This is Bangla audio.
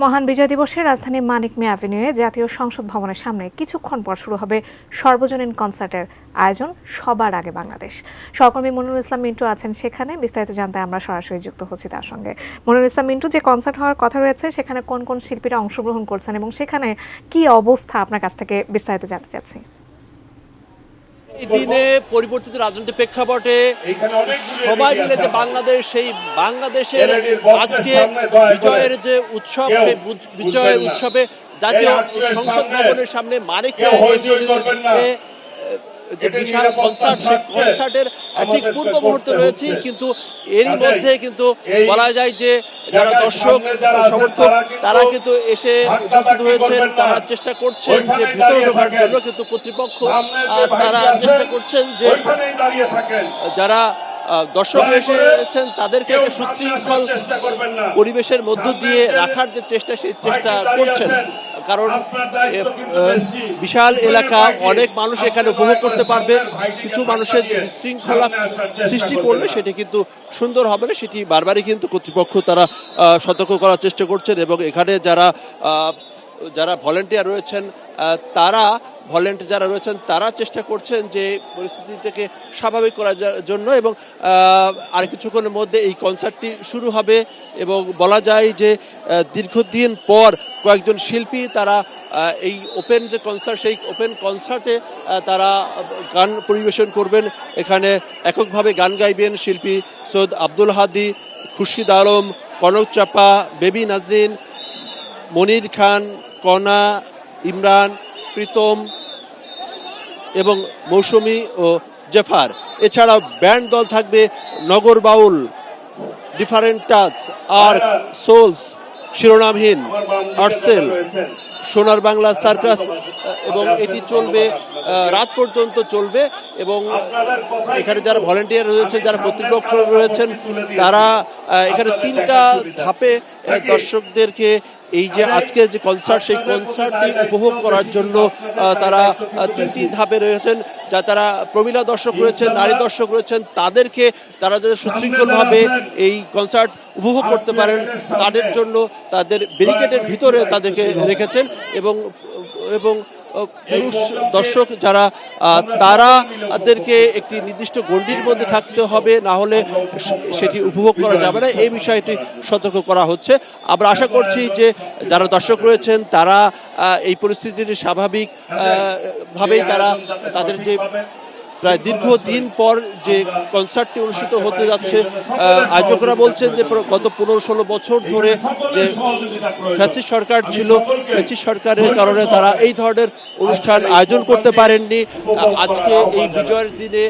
মহান বিজয় দিবসে রাজধানীর মানিক মিয়া অ্যাভিনিউয়ে জাতীয় সংসদ ভবনের সামনে কিছুক্ষণ পর শুরু হবে সর্বজনীন কনসার্টের আয়োজন সবার আগে বাংলাদেশ। সহকর্মী মনিরুল ইসলাম মিন্টু আছেন সেখানে, বিস্তারিত জানতে আমরা সরাসরি যুক্ত হচ্ছি তার সঙ্গে। মনিরুল ইসলাম মিন্টু, যে কনসার্ট হওয়ার কথা রয়েছে সেখানে কোন কোন শিল্পীরা অংশগ্রহণ করছেন এবং সেখানে কি অবস্থা আপনার কাছ থেকে বিস্তারিত জানতে চাচ্ছি। এই দিনে পরিবর্তিত রাজনৈতিক প্রেক্ষাপটে সবাই মিলে যে বাংলাদেশ, সেই বাংলাদেশের আজকে বিজয়ের যে উৎসব, সেই বিজয়ের উৎসবে জাতীয় সংসদ ভবনের সামনে মানিক যে বিশাল কনসার্ট, সেই কনসার্টের ঠিক পূর্ব মুহূর্তে রয়েছে। কিন্তু এরই মধ্যে কিন্তু বলা যায় যে যারা দর্শক সমর্থক তারা কিন্তু এসে উপস্থিত হয়েছেন, তারা চেষ্টা করছেন যে ভিতরে ঢোকার জন্য, কিন্তু কর্তৃপক্ষ তারা চেষ্টা করছেন যে যারা দর্শক এসেছেন তাদেরকে সুশৃঙ্খল পরিবেশের মধ্য দিয়ে রাখার যে চেষ্টা, সেই চেষ্টা করছেন। কারণ বিশাল এলাকা, অনেক মানুষ এখানে উপভোগ করতে পারবে। কিছু মানুষের শৃঙ্খলা সৃষ্টি করলে সেটি কিন্তু সুন্দর হবে না, সেটি বারবারই কিন্তু কর্তৃপক্ষ তারা সতর্ক করার চেষ্টা করছেন। এবং এখানে যারা ভলেন্টিয়ার রয়েছেন তারা চেষ্টা করছেন যে পরিস্থিতিটাকে স্বাভাবিক করার জন্য। এবং আর কিছুক্ষণের মধ্যে এই কনসার্টটি শুরু হবে এবং বলা যায় যে দীর্ঘদিন পর কয়েকজন শিল্পী তারা এই ওপেন যে কনসার্ট, সেই ওপেন কনসার্টে তারা গান পরিবেশন করবেন। এখানে এককভাবে গান গাইবেন শিল্পী সৈয়দ আব্দুল হাদি, খুরশিদ আলম, কনক চাপা, বেবি নাজরিন, মনির খান, কনা, ইমরান, প্রীতম এবং মৌসুমী ও জেফার। এছাড়াও ব্যান্ড দল থাকবে Nagar Baul, different touch, arc, sols, শিরোনামহীন, আর্টসেল, সোনার বাংলা সার্কাস। এবং এটি চলবে রাত পর্যন্ত চলবে। এবং এখানে যারা ভলেন্টিয়ার রয়েছে, যারা কর্তৃপক্ষ রয়েছেন, তারা এখানে 3টা ধাপে দর্শকদেরকে এই যে আজকের যে কনসার্ট, সেই কনসার্টটি উপভোগ করার জন্য তারা 3টি ধাপে রয়েছেন। তারা প্রমীলা দর্শক রয়েছেন, নারী দর্শক রয়েছেন, তারা যাতে সুশৃঙ্খলভাবে এই কনসার্ট উপভোগ করতে পারেন তাদের জন্য তাদের ব্যারিকেডের ভিতরে তাদেরকে রেখেছেন। এবং পুরুষ দর্শক যারা তাদেরকে একটি নির্দিষ্ট গণ্ডির মধ্যে থাকতে হবে, না হলে সেটি উপভোগ করা যাবে না, এই বিষয়টি সতর্ক করা হচ্ছে। আমরা আশা করছি যে যারা দর্শক রয়েছেন তারা এই পরিস্থিতিটি স্বাভাবিক ভাবেই তাদের যে প্রায় দীর্ঘদিন পর যে কনসার্টটি অনুষ্ঠিত হতে যাচ্ছে, আয়োজকরা বলছেন যে গত 15-16 বছর ধরে যে ফ্যাসিস্ট সরকার ছিল, ফ্যাসিস্ট সরকারের কারণে তারা এই ধরনের অনুষ্ঠান আয়োজন করতে পারেননি। আজকে এই বিজয়ের দিনে